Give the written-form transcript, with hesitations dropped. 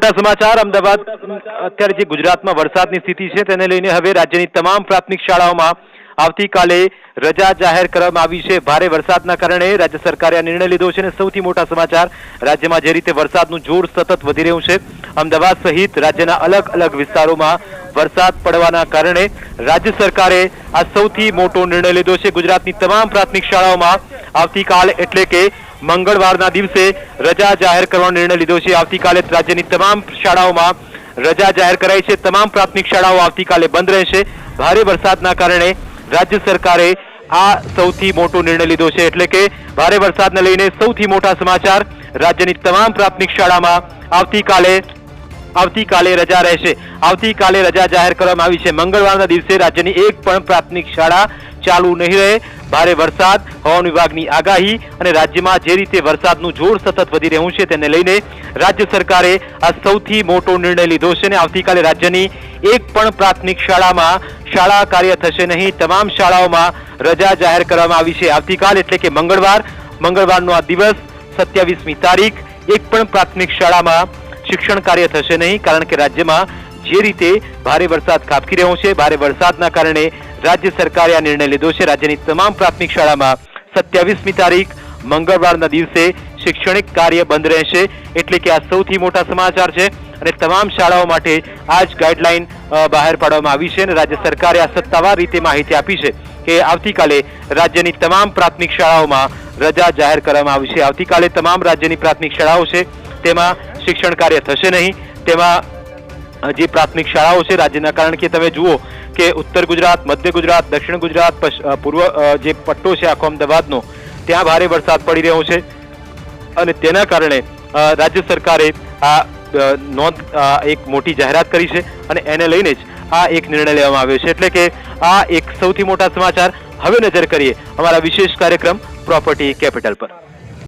મોટા સમાચાર અમદાવાદ અત્યારે જે ગુજરાતમાં વરસાદની સ્થિતિ છે તેને લઈને હવે રાજ્યની તમામ પ્રાથમિક શાળાઓમાં આવતીકાલે રજા જાહેર કરવામાં આવી છે। ભારે વરસાદના કારણે રાજ્ય સરકારે આ નિર્ણય લીધો છે અને સૌથી મોટા સમાચાર રાજ્યમાં જે રીતે વરસાદનું જોર સતત વધી રહ્યું છે, અમદાવાદ સહિત રાજ્યના અલગ અલગ વિસ્તારોમાં વરસાદ પડવાના કારણે રાજ્ય સરકારે આ સૌથી મોટો નિર્ણય લીધો છે। ગુજરાતની તમામ પ્રાથમિક શાળાઓમાં આવતીકાલ એટલે કે મંગળવારના દિવસે રજા જાહેર કરવાનો નિર્ણય લીધો છે। આવતીકાલે રાજ્યની તમામ શાળાઓમાં રજા જાહેર કરાઈ છે। તમામ પ્રાથમિક શાળાઓ આવતીકાલે બંધ રહેશે। ભારે વરસાદના કારણે રાજ્ય સરકારે આ સૌથી મોટો નિર્ણય લીધો છે, એટલે કે ભારે વરસાદને લઈને સૌથી મોટા સમાચાર રાજ્યની તમામ પ્રાથમિક શાળામાં આવતીકાલે રજા રહેશે। આવતીકાલે રજા જાહેર કરવામાં આવી છે। મંગળવારના દિવસે રાજ્યની એક પણ પ્રાથમિક શાળા ચાલુ નહીં રહે। ભારે વરસાદ, હવામાન વિભાગની આગાહી અને રાજ્યમાં જે રીતે વરસાદનું જોર સતત વધી રહ્યું છે તેને લઈને રાજ્ય સરકારે આ સૌથી મોટો નિર્ણય લીધો છે અને આવતીકાલે રાજ્યની એક પણ પ્રાથમિક શાળામાં શાળા કાર્ય થશે નહીં। તમામ શાળાઓમાં રજા જાહેર કરવામાં આવી છે। આવતીકાલ એટલે કે મંગળવારનો આ દિવસ 27મી તારીખ એક પણ પ્રાથમિક શાળામાં શિક્ષણ કાર્ય થશે નહીં, કારણ કે રાજ્યમાં જે રીતે ભારે વરસાદ ખાબકી રહ્યો છે, ભારે વરસાદના કારણે રાજ્ય સરકારે આ નિર્ણય લીધો છે। રાજ્યની તમામ પ્રાથમિક શાળામાં 27મી તારીખ મંગળવારના દિવસે શૈક્ષણિક કાર્ય બંધ રહેશે, એટલે કે આ સૌથી મોટા સમાચાર છે અને તમામ શાળાઓ માટે આ જ ગાઈડલાઈન બહાર પાડવામાં આવી છે અને રાજ્ય સરકારે આ સત્તાવાર રીતે માહિતી આપી છે કે આવતીકાલે રાજ્યની તમામ પ્રાથમિક શાળાઓમાં રજા જાહેર કરવામાં આવી છે। આવતીકાલે તમામ રાજ્યની પ્રાથમિક શાળાઓ છે તેમાં શિક્ષણ કાર્ય થશે નહીં। તેમાં જે પ્રાથમિક શાળાઓ છે રાજ્યના, કારણ કે તમે જુઓ કે ઉત્તર ગુજરાત, મધ્ય ગુજરાત, દક્ષિણ ગુજરાત, પૂર્વ જે પટ્ટો છે આખો અમદાવાદનો, ત્યાં ભારે વરસાદ પડી રહ્યો છે અને તેના કારણે રાજ્ય સરકારે આ એક મોટી જાહેરાત કરી છે અને એને લઈને જ આ એક નિર્ણય લેવામાં આવ્યો છે। એટલે કે આ એક સૌથી મોટા સમાચાર। હવે નજર કરીએ અમારા વિશેષ કાર્યક્રમ પ્રોપર્ટી કેપિટલ પર।